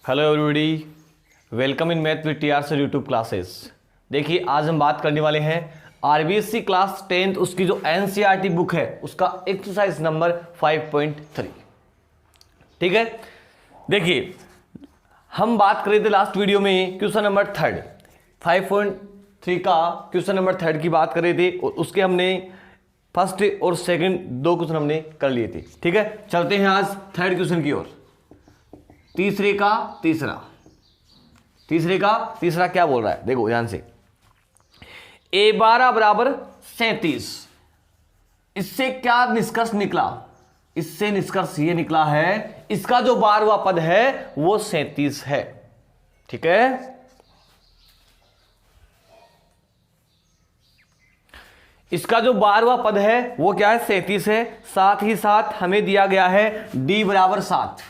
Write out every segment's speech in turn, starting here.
Hello everybody, welcome in math with TR sir YouTube classes. देखिए आज हम बात करने वाले हैं आरबीएससी क्लास 10th उसकी जो एनसीईआरटी बुक है उसका एक्सरसाइज नंबर 5.3। ठीक है, देखिए हम बात कर रहे थे लास्ट वीडियो में क्वेश्चन नंबर 5.3 का क्वेश्चन नंबर 3 की बात कर रहे थे और उसके हमने फर्स्ट और सेकंड दो क्वेश्चन हमने कर लिए थे। ठीक है, चलते हैं आज थर्ड क्वेश्चन की ओर। तीसरे का तीसरा क्या बोल रहा है, देखो ध्यान से। A12 बराबर 37। इससे क्या निष्कर्ष निकला? इससे निष्कर्ष ये निकला है इसका जो 12वां पद है वो 37 है। ठीक है, इसका जो 12वां पद है वो क्या है? 37 है। साथ ही साथ हमें दिया गया है D बराबर 7।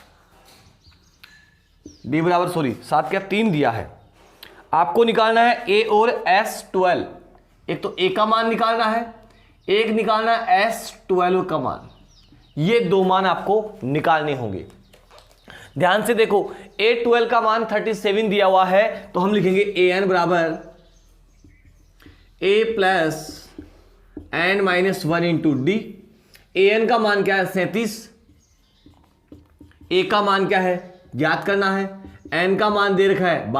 डी बराबर 7 क्या 3 दिया है। आपको निकालना है ए और S12। एक तो ए का मान निकालना है, एक निकालना है S12 का मान। ये दो मान आपको निकालने होंगे। ध्यान से देखो, A12 का मान 37 दिया हुआ है तो हम लिखेंगे AN बराबर A plus N minus 1 into D. AN का मान क्या है? 37। A का मान क्या है ज्ञात करना है। N का मान दे रखा है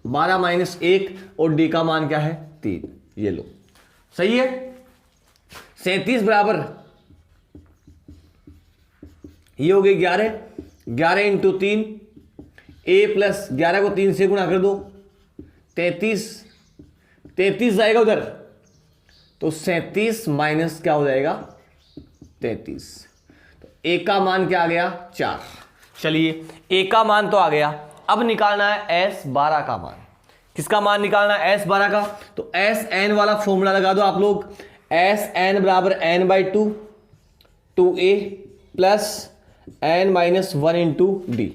12 माइनस 1 और D का मान क्या है 3। ये लो, सही है। 37 बराबर ये हो गई 11 इंटू 3। A प्लस 11 को 3 से गुणा कर दो, 33 जाएगा उधर तो 37 माइनस क्या हो जाएगा 33। तो A का मान क्या आ गया 4। चलिए A का मान तो आ गया, अब निकालना है S12 का मान। किसका मान निकालना है? S12 का। तो SN वाला फॉर्मूला लगा दो आप लोग। SN बराबर N/2 2A plus N minus 1 into D.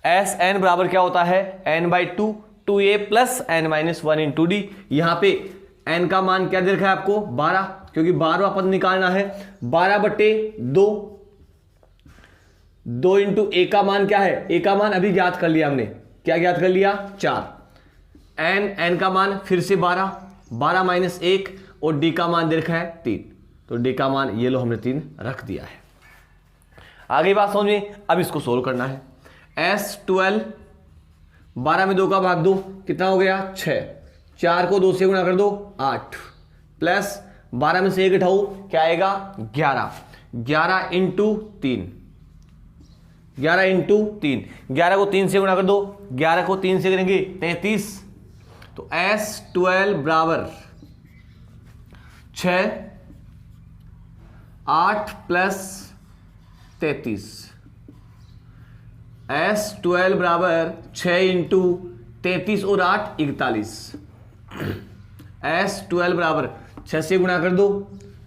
SN बराबर क्या होता है? N/2 2A plus N minus 1 into D. यहां पे N का मान क्या दे रखा है आपको 12, क्योंकि 12वां पद निकालना है। 12/2 2 इंटू ए का मान क्या है? ए का मान अभी ज्ञात कर लिया हमने। क्या ज्ञात कर लिया? 4। एन का मान फिर से 12 माइनस 1 और डी का मान दे रखा है 3। तो डी का मान ये लो हमने 3 रख दिया है। आगे बात समझिए, अब इसको सोल्व करना है। S12 12 में 2 का भाग दो, कितना हो गया 6। 4 को 2 से गुणा कर दो 8 प्लस 12 में से 1 घटाओ क्या आएगा 11 इंटू 3। 11 इंटू 3, 11 को 3 से गुणा कर दो, 11 को 3 से करेंगे 33। तो S12 बराबर 6 8 प्लस 33। S12 बराबर 6 इंटू 33 और 8 41। S12 बराबर 6 से गुणा कर दो,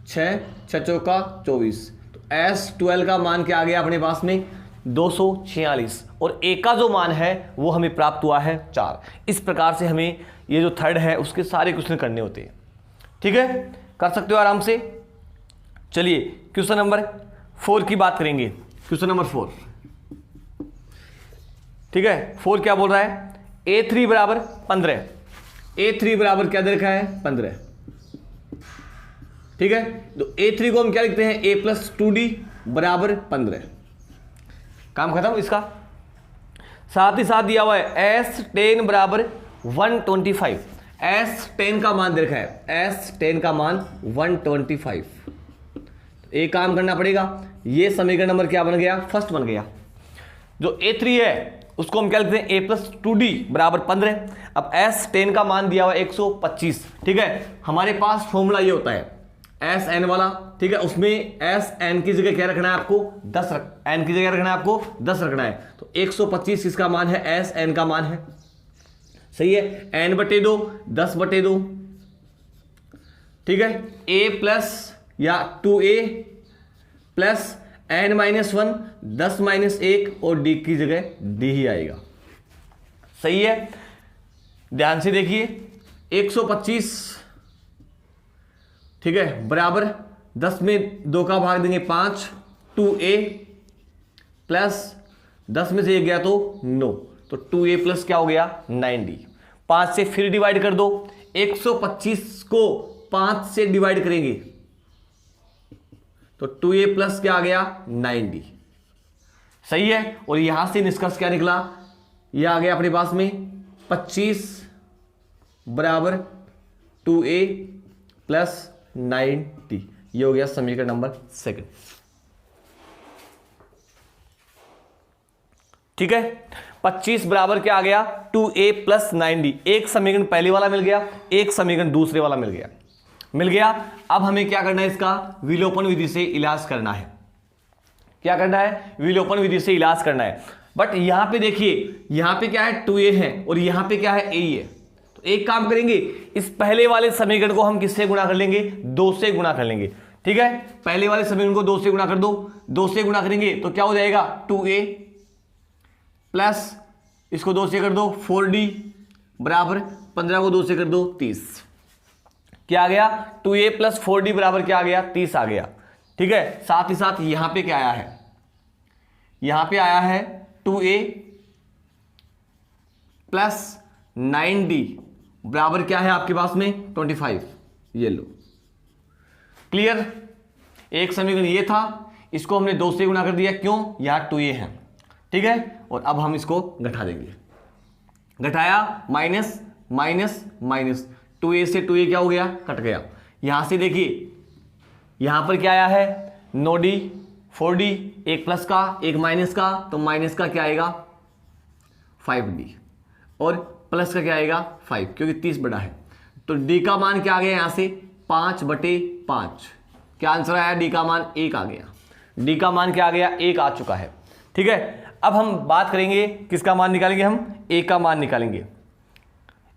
6 चौका 24। तो S12 का मान क्या आ गया अपने पास में 246 और ए का जो मान है वो हमें प्राप्त हुआ है 4। इस प्रकार से हमें ये जो थर्ड है उसके सारे क्वेश्चन करने होते हैं। ठीक है, कर सकते हो आराम से। चलिए क्वेश्चन नंबर 4 की बात करेंगे। क्वेश्चन नंबर 4, ठीक है। 4 क्या बोल रहा है? A3 बराबर 15। A3 बराबर क्या दे रखा है 15। ठीक है, तो A3 को हम क्या लिखते हैं? A प्लस 2D बराबर 15। काम खत्म इसका। साथ ही साथ दिया हुआ है S10 बराबर 125। S10 का मान दे रखा है, S10 का मान 125। एक काम करना पड़ेगा, ये समीकरण नंबर क्या बन गया? फर्स्ट बन गया। जो A3 है उसको हम क्या लिखते हैं? A प्लस 2D बराबर 15। अब S10 का मान दिया हुआ 125। ठीक है, हमारे पास फॉर्मूला ये होता है SN वाला। ठीक है, उसमें SN की जगह क्या रखना है आपको? 10 N की जगह रखना है आपको 10 रखना है। तो 125 किसका मान है? SN का मान है। सही है, N/2 10/2। ठीक है, A प्लस या 2A plus N minus 1 10 minus 1 और D की जगह D ही आएगा। सही है, ध्यान से देखिए 125, ठीक है, बराबर 10 में 2 का भाग देंगे 5 2A प्लस 10 में से 1 गया तो 9, तो 2a प्लस क्या हो गया 9d। 5 से फिर डिवाइड कर दो, 125 को 5 से डिवाइड करेंगे तो 2a प्लस क्या आ गया 9d। सही है। और यहां से निष्कर्ष क्या निकला, यह आ गया अपने पास में 25 बराबर 2a प्लस 9d। ये हो गया समीकरण नंबर 2। ठीक है, 25 बराबर क्या आ गया 2a प्लस 9d। एक समीकरण पहले वाला मिल गया, एक समीकरण दूसरे वाला मिल गया। अब हमें क्या करना है, इसका विलोपन विधि से इलाज करना है। क्या करना है, विलोपन विधि से इलाज करना है। बट यहां पे देखिए, यहां पे क्या है 2a है और यहां पे क्या है a है। तो एक काम करेंगे, इस पहले वाले समीकरण को हम किससे गुणा कर लेंगे, 2 से गुणा कर लेंगे। ठीक है, पहले वाले समीकरण को 2 से गुणा कर दो, 2 से गुणा करेंगे तो क्या हो जाएगा 2a प्लस इसको 2 से कर दो 4d बराबर 15 को 2 से कर दो 30। क्या आ गया 2a प्लस 4d बराबर क्या आ गया 30 आ गया। ठीक है, साथ ही साथ यहां पे क्या आया है, यहां पे आया है 2a प्लस 9d बराबर क्या है आपके पास में 25। ये लो, क्लियर। एक समीकरण ये था, इसको हमने 2 से गुणा कर दिया, क्यों, यहां 2a है। ठीक है, और अब हम इसको घटा देंगे। घटाया, माइनस माइनस माइनस, 2a से 2a क्या हो गया, कट गया। यहां से देखिए, यहां पर क्या आया है 9d 4d, एक प्लस का एक माइनस का, तो माइनस का क्या आएगा 5d और प्लस का क्या आएगा 5, क्योंकि 30 बड़ा है। तो d का मान क्या आ गया यहां से 5/5। क्या आंसर आया, d का मान 1 आ गया। d का मान क्या आ गया 1 आ चुका है। ठीक है, अब हम बात करेंगे किसका मान निकालेंगे, हम a का मान निकालेंगे।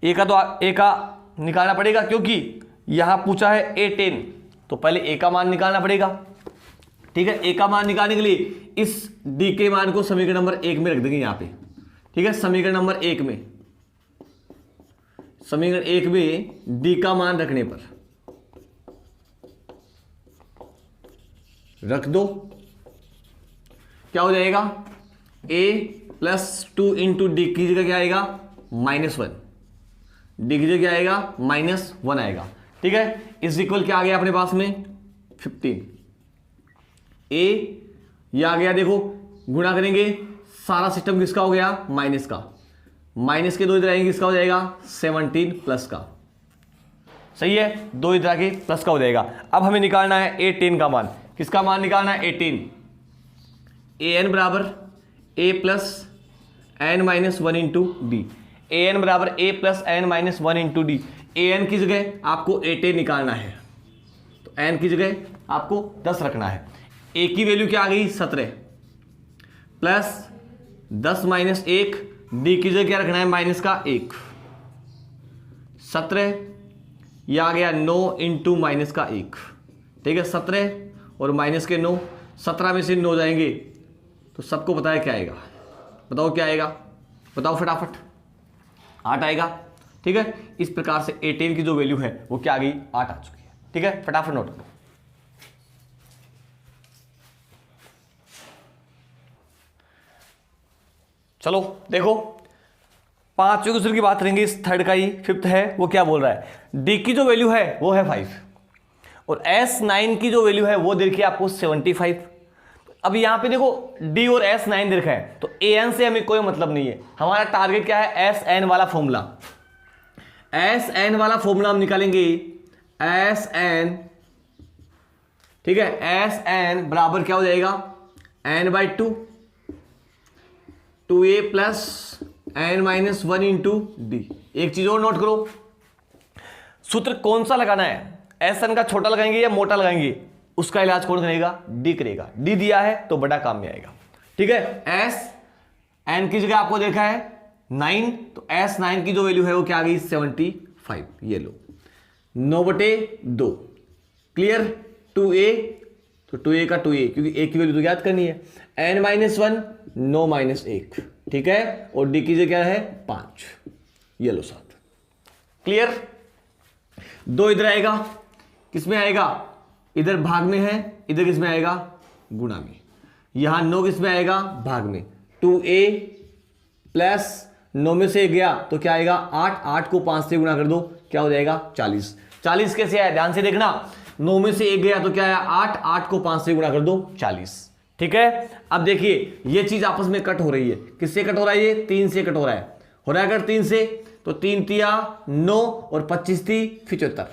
a का तो a का निकालना पड़ेगा, क्योंकि यहां पूछा है a10, तो पहले a का मान निकालना पड़ेगा। ठीक है, a का मान निकालने के लिए इस d के मान को समीकरण नंबर 1 में रख देंगे यहां पे। ठीक है, समीकरण नंबर 1 में, समीकरण 1 में d का मान रखने पर रख दो, क्या हो जाएगा a प्लस 2 इंटू डी की जगह क्या आएगा -1, डी की जगह क्या आएगा -1 आएगा। ठीक है, इज इक्वल क्या आ गया अपने पास में 15। a ये आ गया, देखो गुणा करेंगे, सारा सिस्टम किसका हो गया माइनस का, माइनस के 2 इधर आएंगे, किसका हो जाएगा 17 प्लस का। सही है, 2 इधर आके प्लस का हो जाएगा। अब हमें निकालना है a10 का मान। किसका मान निकालना है 18, an बराबर a plus n minus 1 into D. an बराबर a plus n minus 1 into D. an की जगह आपको 18 निकालना है, तो n की जगह आपको 10 रखना है। a की वैल्यू क्या आ गई 17 प्लस 10 माइनस 1, डी की जगह क्या रखना है माइनस का 1, 17 यह आ गया 9 इंटू माइनस का 1। ठीक है, 17 और माइनस के 9, 17 में से 9 जाएंगे तो सबको पता है क्या आएगा, बताओ क्या आएगा, बताओ फटाफट, 8 आएगा। ठीक है, इस प्रकार से 18 की जो वैल्यू है वो क्या आ गई 8 आ चुकी है। ठीक है, फटाफट नोट करो। चलो देखो, 5वें क्वेश्चन की बात करेंगे, इस थर्ड का ही, 5th है, वो क्या बोल रहा है, डी की जो वैल्यू है वो है 5 और S9 की जो वैल्यू है वो दे रखी है आपको 75। अब यहां पे देखो D और S9 दे रखा है, तो AN से हमें कोई मतलब नहीं है, हमारा टारगेट क्या है SN वाला फॉर्मूला। SN वाला फॉर्मूला हम निकालेंगे, SN, ठीक है, SN बराबर क्या हो जाएगा n/2, 2a plus n minus 1 into D. एक चीज और नोट करो, सूत्र कौन सा लगाना है, SN का छोटा लगाएंगे या मोटा लगाएंगे, उसका इलाज कौन करेगा, डी करेगा। डी दिया है तो बड़ा काम में आएगा। ठीक है, SN की जगह आपको देखा है 9, तो S9 की जो वैल्यू है वो क्या आ गई 75। ये लो 9/2, क्लियर। 2a, तो 2a का 2a, क्योंकि a की वैल्यू तो याद करनी है, n-1 9 - 1, ठीक है, और डी की जगह क्या है 5। ये लो 7, क्लियर। 2 इधर आएगा, किसमें आएगा, इधर भाग में है, इधर किसमें आएगा गुणा में। यहां 9 किसमें आएगा भाग में, 2a प्लस 9 में से 1 गया तो क्या आएगा 8, 8 को 5 से गुणा कर दो, क्या हो जाएगा 40। 40 कैसे आया ध्यान से देखना, 9 में से 1 गया तो क्या आया 8, 8 को 5 से गुणा कर दो 40। ठीक है, अब देखिए ये चीज आपस में कट हो रही है, किससे कट हो रहा है, ये 3 से कट हो रहा है अगर 3 से तो 3 तिया 9 और 25 ती 75।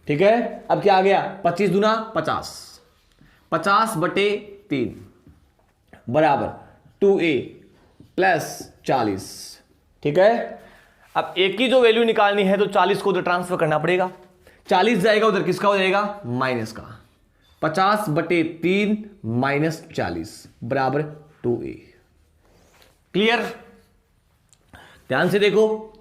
ठीक है, अब क्या आ गया 25 दूना 50, 50/3 बराबर 2a प्लस 40। ठीक है, अब a की जो वैल्यू निकालनी है तो 40 को उधर ट्रांसफर करना पड़ेगा, 40 जाएगा उधर, किसका हो जाएगा माइनस का, 50/3 माइनस 40 बराबर 2a। क्लियर, ध्यान से देखो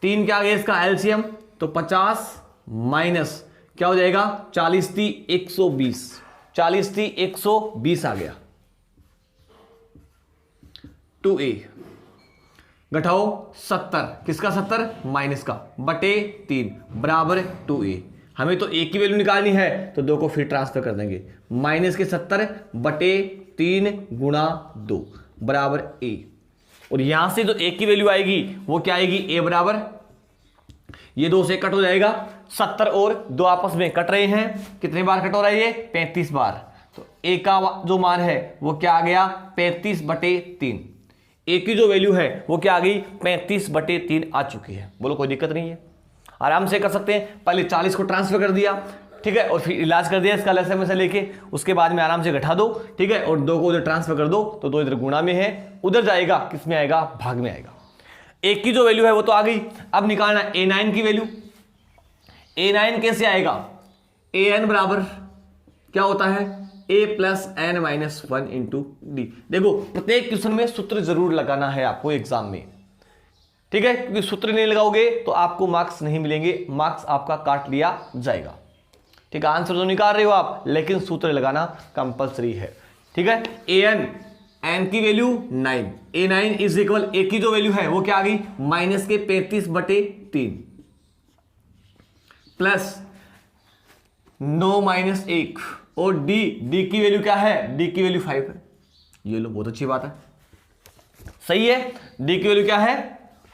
3 क्या आ गया इसका एलसीएम, तो 50 माइनस क्या हो जाएगा 40 ती 120, 40 ती 120 आ गया 2a घटाओ 70, किसका 70 माइनस का बटे 3 बराबर 2a। हमें तो a की वैल्यू निकालनी है तो 2 को फिर ट्रांसफर कर देंगे, माइनस के 70 बटे 3 गुणा 2 बराबर a। और यहां से जो a की वैल्यू आएगी वो क्या आएगी, a बराबर ये 2 से कट हो जाएगा, 70 और 2 आपस में कट रहे हैं, कितने बार कट हो रहा है ये 35 बार, तो a का जो मान है वो क्या आ गया 35/3, a की जो वैल्यू है वो क्या आ गई 35/3 आ चुकी है। बोलो कोई दिक्कत नहीं है, आराम से कर सकते हैं। पहले 40 को ट्रांसफर कर दिया, ठीक है, और फिर इलाज कर दिया इसका लहसे में से लेके, उसके बाद में आराम से घटा दो, ठीक है, और 2 को उधर ट्रांसफर कर दो तो 2 इधर गुणा में है, उधर जाएगा किस में आएगा भाग में आएगा। a की जो वैल्यू है वो तो आ गई, अब निकालना a9 की वैल्यू। a9 कैसे आएगा, an बराबर क्या होता है a plus n minus 1 into D. देखो प्रत्येक क्वेश्चन में सूत्र जरूर लगाना है आपको एग्जाम में, ठीक है, क्योंकि सूत्र नहीं लगाओगे तो आपको मार्क्स नहीं मिलेंगे, मार्क्स आपका काट लिया जाएगा। ठीक है, आंसर तो निकाल रहे हो आप लेकिन सूत्र लगाना कंपलसरी है। ठीक है, एन की वैल्यू 9, a9 इज इक्वल, ए की जो वैल्यू है वो क्या आ गई माइनस के 35/3 प्लस 9 माइनस 1, और डी की वैल्यू क्या है, डी की वैल्यू 5 है। ये लो बहुत अच्छी बात है, सही है, डी की वैल्यू क्या है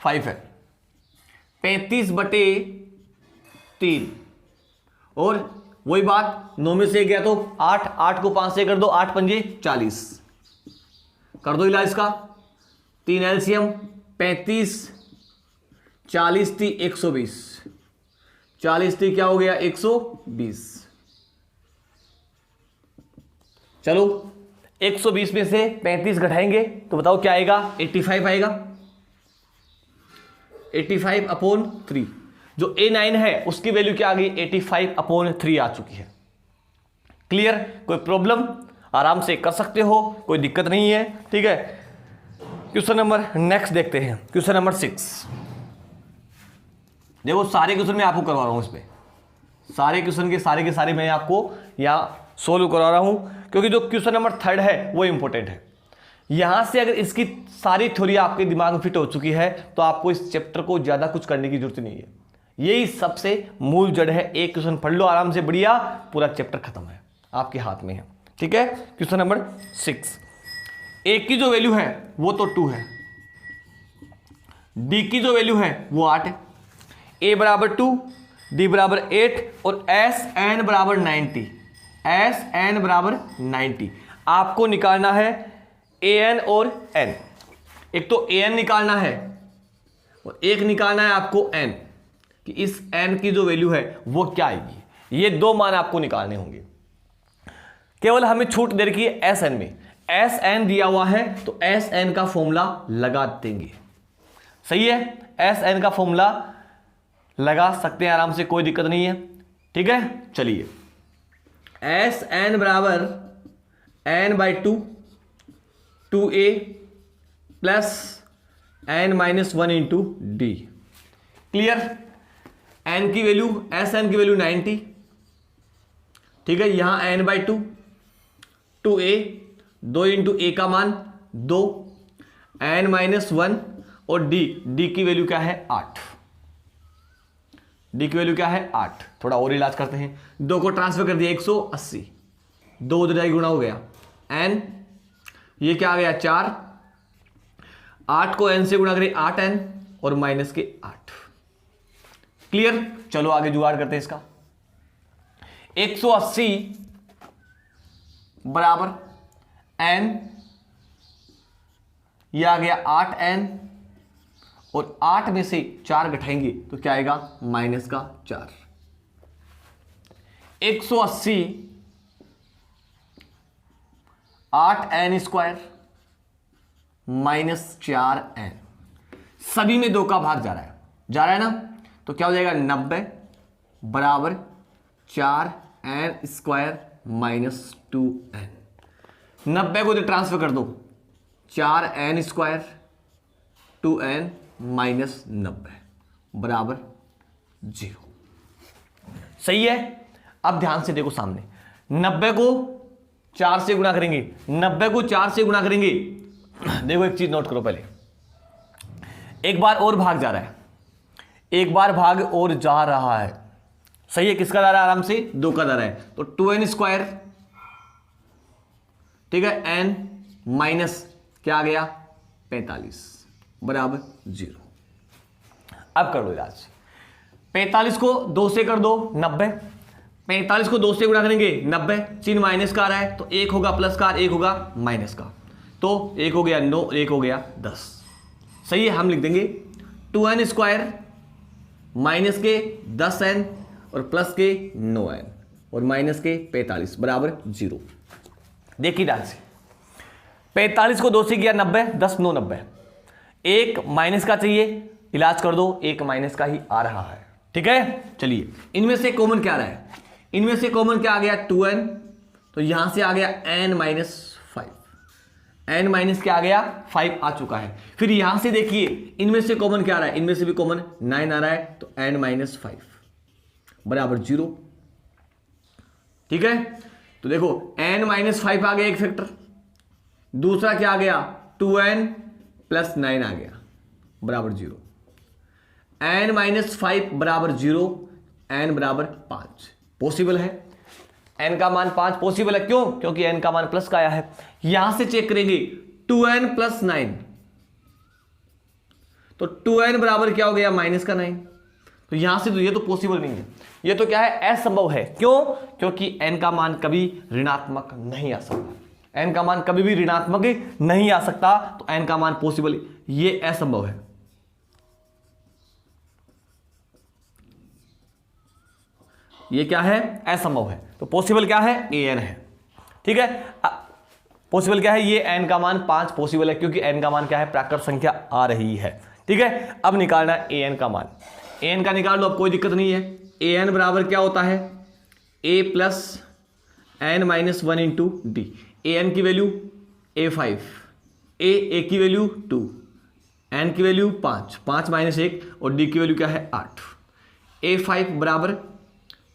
5 है, 35/3 और वही बात 9 में से गया तो 8, 8 को 5 से कर दो, 8 पंजे 40, कर दो इलाज का, 3 एलसीएम 35, 40 थी 120, 40 थी क्या हो गया 120। चलो 120 में से 35 घटाएंगे तो बताओ क्या आएगा 85 आएगा, 85/3। जो a9 है उसकी वैल्यू क्या आ गई 85/3 आ चुकी है। क्लियर, कोई प्रॉब्लम, आराम से कर सकते हो, कोई दिक्कत नहीं है। ठीक है, क्वेश्चन नंबर नेक्स्ट देखते हैं, क्वेश्चन नंबर 6। देखो सारे क्वेश्चन मैं आपको करवा रहा हूं, इसमें सारे क्वेश्चन के सारे मैं आपको यहां सोल्व करवा रहा हूं, क्योंकि जो क्वेश्चन नंबर 3 है वो इंपॉर्टेंट है। यहां से अगर इसकी सारी थ्योरी आपके दिमाग में फिट हो चुकी है तो आपको इस चैप्टर को ज्यादा कुछ करने की जरूरत नहीं है, यही सबसे मूल जड़ है। एक क्वेश्चन पढ़ लो आराम से, बढ़िया, पूरा चैप्टर खत्म है, आपके हाथ में है। ठीक है, क्वेश्चन नंबर 6, ए की जो वैल्यू है वो तो 2 है, डी की जो वैल्यू है वो 8 है, ए बराबर 2, डी बराबर 8 और एस एन बराबर 90, एस एन बराबर 90। आपको निकालना है ए एन और एन, एक तो ए एन निकालना है और एक निकालना है आपको एन, कि इस एन की जो वैल्यू है वो क्या आएगी। ये 2 मान आपको निकालने होंगे। केवल हमें छूट दे रखी है एस एन में, एस एन दिया हुआ है तो एस एन का फॉर्मूला लगा देंगे। सही है, एस एन का फॉर्मूला लगा सकते हैं आराम से, कोई दिक्कत नहीं है। ठीक है, चलिए, एस एन बराबर n/2, 2a plus n-1 into D. Clear, n की वैल्यू, एस एन की वैल्यू 90, ठीक है, यहां n/2, 2a, 2 इंटू ए का मान 2, n-1 और डी की वैल्यू क्या है 8, डी की वैल्यू क्या है 8। थोड़ा और इलाज करते हैं, 2 को ट्रांसफर कर दिया 180, 2 उधर जाए गुणा हो गया, n ये क्या आ गया 4, 8 को n से गुणा करें 8n और माइनस के 8। क्लियर? चलो आगे जुगाड़ करते हैं इसका। 180 बराबर n, यह आ गया 8n और 8 में से 4 घटाएंगे तो क्या आएगा? माइनस का 4। 180 8n स्क्वायर माइनस 4n, सभी में 2 का भाग जा रहा है ना, तो क्या हो जाएगा? 90 बराबर 4n स्क्वायर माइनस 2n। 90 को तो ट्रांसफर कर दो, 4n स्क्वायर 2n माइनस 90 बराबर 0। सही है? अब ध्यान से देखो सामने, 90 को 4 से गुणा करेंगे, 90 को 4 से गुणा करेंगे। देखो एक चीज नोट करो पहले, एक बार और भाग जा रहा है, एक बार भाग और जा रहा है। सही है? किसका जा रहा है? आराम से 2 का जा रहा है, तो 2n स्क्वायर, ठीक है, n माइनस क्या आ गया? 45 बराबर 0। अब कर लो इलाज। 45 को 2 से कर दो 90, 45 को 2 से गुणा करेंगे 90, चिन्ह माइनस का आ रहा है तो एक होगा प्लस का, एक होगा माइनस का, तो एक हो गया 9, एक हो गया 10। सही है? हम लिख देंगे 2n स्क्वायर माइनस के 10n और प्लस के 9n और माइनस के 45 बराबर 0। देखिए ध्यान से, 45 को 2 से किया 90, 10 9 90, एक माइनस का चाहिए, इलाज कर दो, एक माइनस का ही आ रहा है। ठीक है, चलिए इनमें से कॉमन क्या आ रहा है? इनमें से कॉमन क्या आ गया? 2n, तो यहां से आ गया n माइनस 5, n माइनस क्या आ गया? 5 आ चुका है। फिर यहां से देखिए इनमें से कॉमन क्या आ रहा है? इनमें से भी कॉमन 9 आ रहा है, तो n माइनस 5 बराबर 0। ठीक है, तो देखो n माइनस 5 आ गया एक फैक्टर, दूसरा क्या आ गया? 2n प्लस 9 आ गया बराबर 0। n माइनस 5 बराबर 0, n बराबर 5 पॉसिबल है। n का मान 5 पॉसिबल है, क्यों? क्योंकि n का मान प्लस का आया है। यहां से चेक करेंगे 2n प्लस 9, तो 2n बराबर क्या हो गया? माइनस का 9। तो यहां से तो ये तो पॉसिबल नहीं है, ये तो क्या है? असंभव है। क्यों? क्योंकि n का मान कभी ऋणात्मक नहीं आ सकता, n का मान कभी भी ऋणात्मक नहीं आ सकता, तो n का मान पॉसिबल, ये असंभव है। ये क्या है? असंभव है। तो पॉसिबल क्या है? an है। ठीक है, पॉसिबल क्या है? ये n का मान 5 पॉसिबल है, क्योंकि n का मान क्या है? प्राकृत संख्या आ रही है। ठीक है, अब निकालना है an का मान। an का निकाल लो, अब कोई दिक्कत नहीं है। an बराबर क्या होता है? a plus n minus 1 into D. an की वैल्यू a5, a की वैल्यू 2, n की वैल्यू 5, 5 माइनस 1 और d की वैल्यू क्या है? 8। a5 बराबर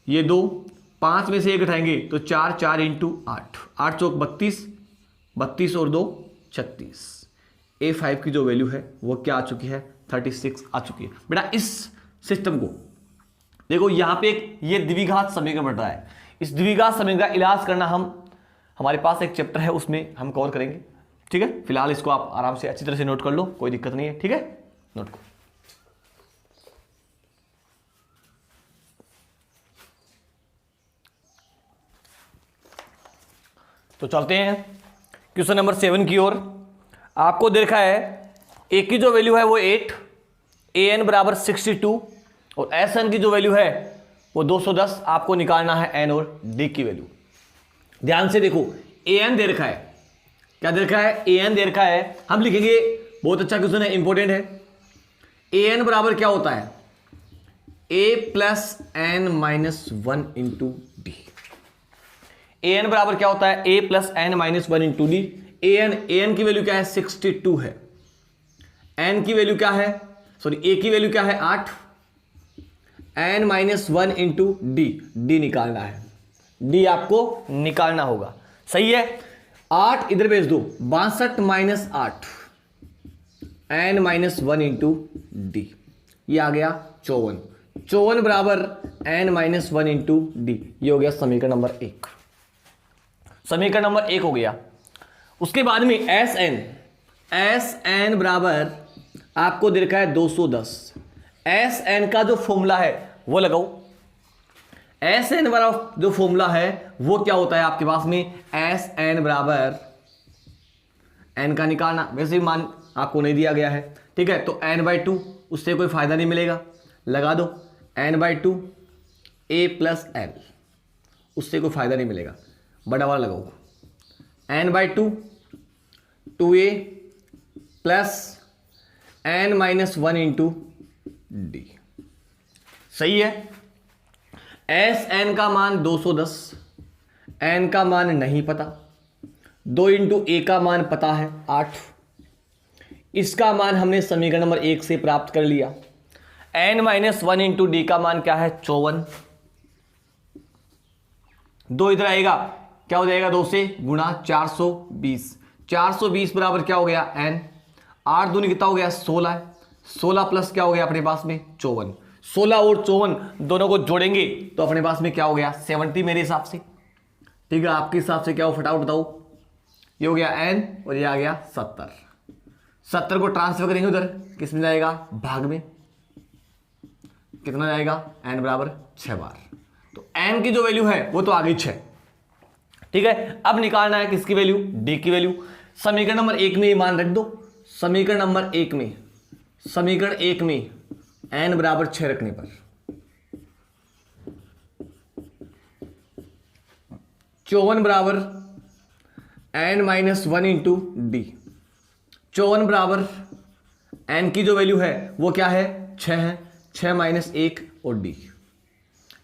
ये 2, 5 में से 1 घटाएंगे तो 4, 4 इंटू 8, 8 चौक 32, 32 और 2 36। a5 की जो वैल्यू है वो क्या आ चुकी है? 36 आ चुकी है। बेटा इस सिस्टम को देखो, यहां पे एक ये द्विघात समीकरण बन रहा है, इस द्विघात समीकरण का इलाज करना हमारे पास एक चैप्टर है, उसमें हम कवर करेंगे। ठीक है, फिलहाल इसको आप आराम से अच्छी तरह से नोट कर लो, कोई दिक्कत नहीं है। ठीक है, नोट करो। तो चलते हैं क्वेश्चन नंबर 7 की ओर। आपको देखा है ए की जो वैल्यू है वो 8, an बराबर 62 और sn की जो वैल्यू है वो 210। आपको निकालना है n और d की वैल्यू। ध्यान से देखो, an दे रखा है, क्या दे रखा है? an दे रखा है। हम लिखेंगे, बहुत अच्छा क्वेश्चन है, इंपॉर्टेंट है। an बराबर क्या होता है? a plus n minus 1 into D. an बराबर क्या होता है? a plus n minus 1 into D. an की वैल्यू क्या है? 62 है। n की वैल्यू क्या है? सॉरी, a की वैल्यू क्या है? 8, n minus 1 into D, D निकालना है, डी आपको निकालना होगा। सही है, 8 इधर भेज दो, 62 minus 8, n minus 1 into D, ये आ गया 54। 54 बराबर n माइनस 1 इंटू डी, ये हो गया समीकरण नंबर 1। समीकरण नंबर 1 हो गया। उसके बाद में एस एन बराबर आपको दे रखा है 210। एस एन का जो फॉर्मूला है वो लगाओ। एस एन बराबर जो फॉर्मूला है वो क्या होता है आपके पास में, एस एन बराबर एन का निकालना, वैसे भी मान आपको नहीं दिया गया है, ठीक है। तो n/2, उससे कोई फायदा नहीं मिलेगा, लगा दो n/2 a प्लस एल, उससे कोई फायदा नहीं मिलेगा, बड़ा वाला लगाओ n/2 2a plus n-1 into D. सही है। एस एन का मान 210, एन का मान नहीं पता, 2 इंटू ए का मान पता है 8, इसका मान हमने समीकरण नंबर 1 से प्राप्त कर लिया। n-1 इंटू डी का मान क्या है 54, 2 इधर आएगा, क्या हो जाएगा 2 से गुणा 420, 420 बराबर क्या हो गया n, 8 दूनी कितना हो गया 16, 16 प्लस क्या हो गया अपने पास में 54, 16 और 54 दोनों को जोड़ेंगे तो अपने पास में क्या हो गया 70 मेरे हिसाब से, ठीक है। आपके हिसाब से क्या हो फटाफट बताओ, ये हो गया n और ये आ गया 70, 70 को ट्रांसफर करेंगे उधर, किस में जाएगा भाग में, कितना जाएगा n बराबर 6 बार, तो n की जो वैल्यू है वो तो आ गई 6, ठीक है। अब निकालना है किसकी वैल्यू, d की वैल्यू। समीकरण नंबर 1 में ये मान रख दो, समीकरण नंबर 1 में, समीकरण 1 में n बराबर 6 रखने पर 54 बराबर n-1 इंटू डी, 54 बराबर n की जो वैल्यू है वो क्या है 6 है, 6 माइनस 1 और d,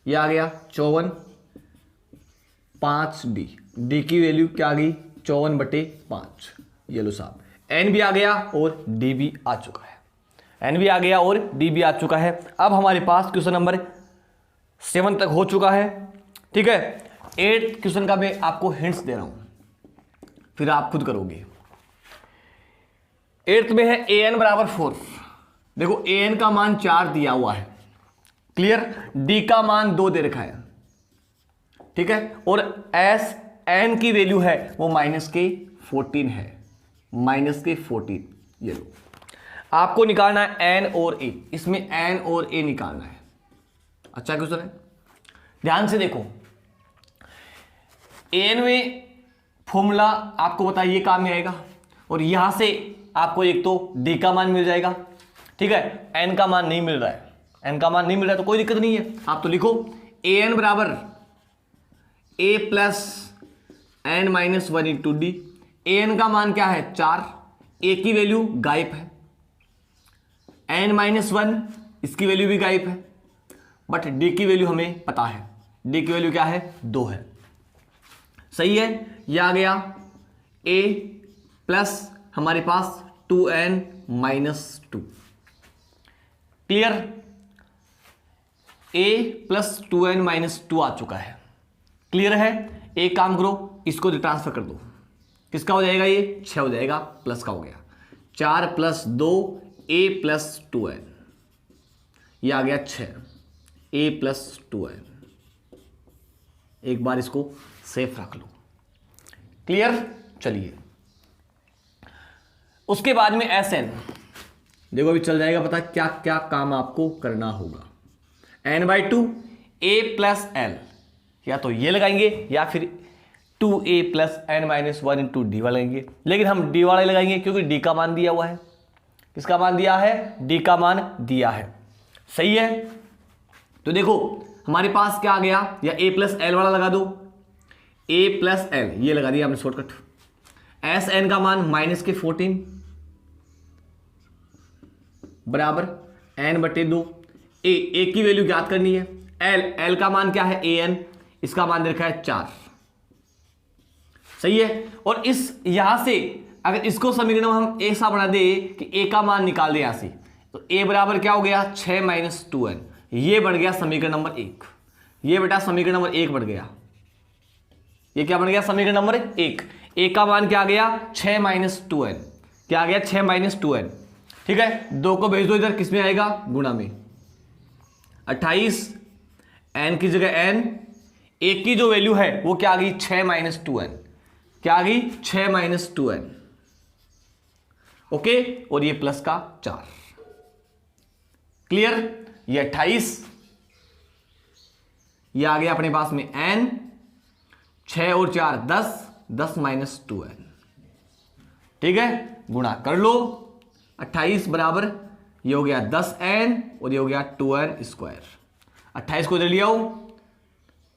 ये आ गया 54 5d, d की वैल्यू क्या आ गई 54/5। ये लो साहब, n भी आ गया और d भी आ चुका है, n भी आ गया और d भी आ चुका है। अब हमारे पास क्वेश्चन नंबर 7 तक हो चुका है, ठीक है। 8 क्वेश्चन का मैं आपको हिंट्स दे रहा हूं, फिर आप खुद करोगे। 8th में है an बराबर 4, देखो an का मान 4 दिया हुआ है, क्लियर, d का मान 2 दे रखा है, ठीक है, और s n की वैल्यू है वो -14 है, -14। ये लो, आपको निकालना है n और a, इसमें n और a निकालना है। अच्छा क्वेश्चन है, ध्यान से देखो। an में फॉर्मूला आपको पता है ये काम में आएगा, और यहां से आपको एक तो d का मान मिल जाएगा, ठीक है। n का मान नहीं मिल रहा है, n का मान नहीं मिल रहा है तो कोई दिक्कत नहीं है, आप तो लिखो an बराबर a plus n-1 into D. an का मान क्या है 4, a की वैल्यू गायब है, n-1 इसकी वैल्यू भी गायब है, बट d की वैल्यू हमें पता है, d की वैल्यू क्या है 2 है, सही है। यह आ गया a प्लस हमारे पास 2n-2, clear, a plus 2n-2 आ चुका है, क्लियर है। एक काम करो, इसको ट्रांसफर कर दो, किसका हो जाएगा ये 6 हो जाएगा, प्लस का हो गया 4 प्लस 2 a प्लस 2n, ये आ गया 6 a प्लस 2n। एक बार इसको सेफ रख लो, क्लियर। चलिए उसके बाद में Sn, देखो अभी चल जाएगा पता क्या क्या काम आपको करना होगा। n/2 a प्लस l, या तो ये लगाएंगे या फिर 2a plus n-1 into D वाला लगाएंगे, लेकिन हम d वाला लगाएंगे क्योंकि d का मान दिया हुआ है। किसका मान दिया है, d का मान दिया है, सही है। तो देखो हमारे पास क्या आ गया, या a प्लस एल वाला लगा दो, a प्लस एल ये लगा दिया हमने शॉर्टकट। Sn का मान -14 बराबर n/2, a की वैल्यू ज्ञात करनी है, l का मान क्या है an, इसका मान रखा है 4, सही है। और इस यहां से अगर इसको समीकरण में हम ऐसा बना दे कि a का मान निकाल दे यहां से, तो a बराबर क्या हो गया 6 - 2n, ये बढ़ गया समीकरण नंबर 1, ये बेटा समीकरण नंबर 1 बढ़ गया, ये क्या बन गया समीकरण नंबर 1। a का मान क्या आ गया 6 - 2n, क्या आ गया 6 - 2n, ठीक है। 2 को भेज दो इधर, किस में आएगा गुणा में, 28 n की जगह n, a की जो वैल्यू है वो क्या आ गई 6 - 2n, क्या आ गई 6 - 2n। ओके, और ये प्लस का 4। क्लियर? ये 28, ये आ गया अपने पास में n, 6 और 4 10, 10 माइनस 2n। ठीक है, गुणा कर लो। 28 बराबर ये हो गया 10n और ये हो गया 2n स्क्वायर। 28 को इधर ले आओ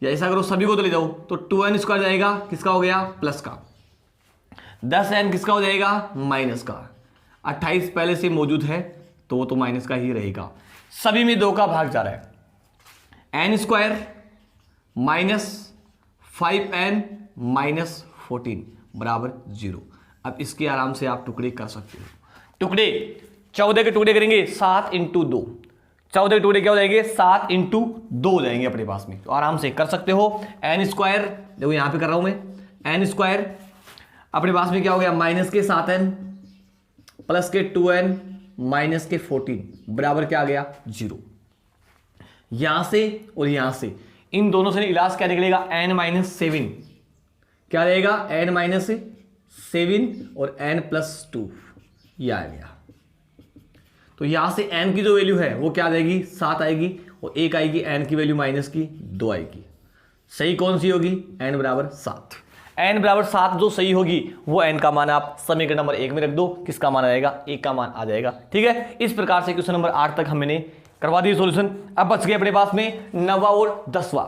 या ऐसा करो सभी को तो ले जाओ, तो 2n स्क्वायर जाएगा किसका हो गया? प्लस का। 10n किसका हो जाएगा? माइनस का। 28 पहले से मौजूद है तो वो तो माइनस का ही रहेगा। सभी में 2 का भाग जा रहा है। n square minus 5n minus 14 बराबर 0। अब इसके आराम से आप टुकड़े कर सकते हो। टुकड़े 14 के टुकड़े करेंगे 7 × 2। 14 के टुकड़े क्या हो जाएंगे? 7 × 2 हो जाएंगे अपने पास में, तो आराम से कर सकते हो। n स्क्वायर देखो यहां पे कर रहा हूं मैं, n स्क्वायर अपने पास में क्या हो गया? माइनस के 7n प्लस के 2n माइनस के 14 बराबर क्या आ गया? 0। यहां से और यहां से इन दोनों से इलाज क्या निकलेगा? n माइनस 7 क्या रहेगा? n माइनस 7 और n प्लस 2 ये आ गया। तो यहां से n की जो वैल्यू है वो क्या आ जाएगी? 7 आएगी, और एक आएगी n की वैल्यू माइनस की 2 आएगी। सही कौन सी होगी? n बराबर 7। n बराबर 7 जो सही होगी वो n का मान आप समीकरण नंबर 1 में रख दो। किसका मान आ जाएगा? 1 का मान आ जाएगा। ठीक है, इस प्रकार से क्वेश्चन नंबर 8 तक हमने करवा दी सॉल्यूशन। अब बच गए अपने पास में 9वां और 10वां।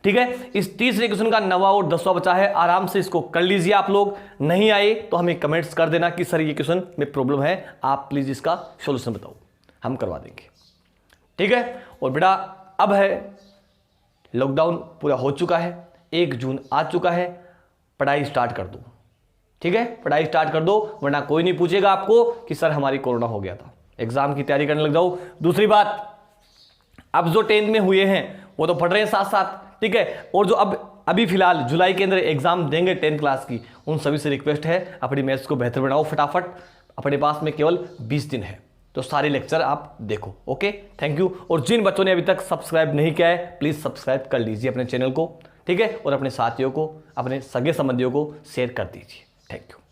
ठीक है, इस तीसरे क्वेश्चन का 9वां और 10वां बचा है। आराम से इसको कर लीजिए आप लोग। नहीं आए तो हमें कमेंट्स कर देना कि सर ये क्वेश्चन में प्रॉब्लम है, आप प्लीज इसका सॉल्यूशन बताओ, हम करवा देंगे। ठीक है, और बेटा अब है लॉकडाउन पूरा हो चुका है, 1 जून आ चुका है, पढ़ाई स्टार्ट कर दो। ठीक है, पढ़ाई स्टार्ट कर दो, वरना कोई नहीं पूछेगा आपको कि सर हमारी कोरोना हो गया था। एग्जाम की तैयारी करने लग जाओ। दूसरी बात, अब जो 10th में हुए हैं वो तो पढ़ रहे हैं साथ साथ। ठीक है, और जो अभी फिलहाल जुलाई के अंदर एग्जाम देंगे 10th क्लास की, उन सभी से रिक्वेस्ट है अपनी मैथ्स को बेहतर बनाओ फटाफट। अपने पास में केवल 20 दिन है, तो सारे लेक्चर आप देखो। Okay, thank you. और जिन बच्चों ने अभी तक सब्सक्राइब नहीं किया है प्लीज सब्सक्राइब कर लीजिए अपने चैनल को। ठीक है, और अपने साथियों को, अपने सगे संबंधियों को शेयर कर दीजिए। Thank you.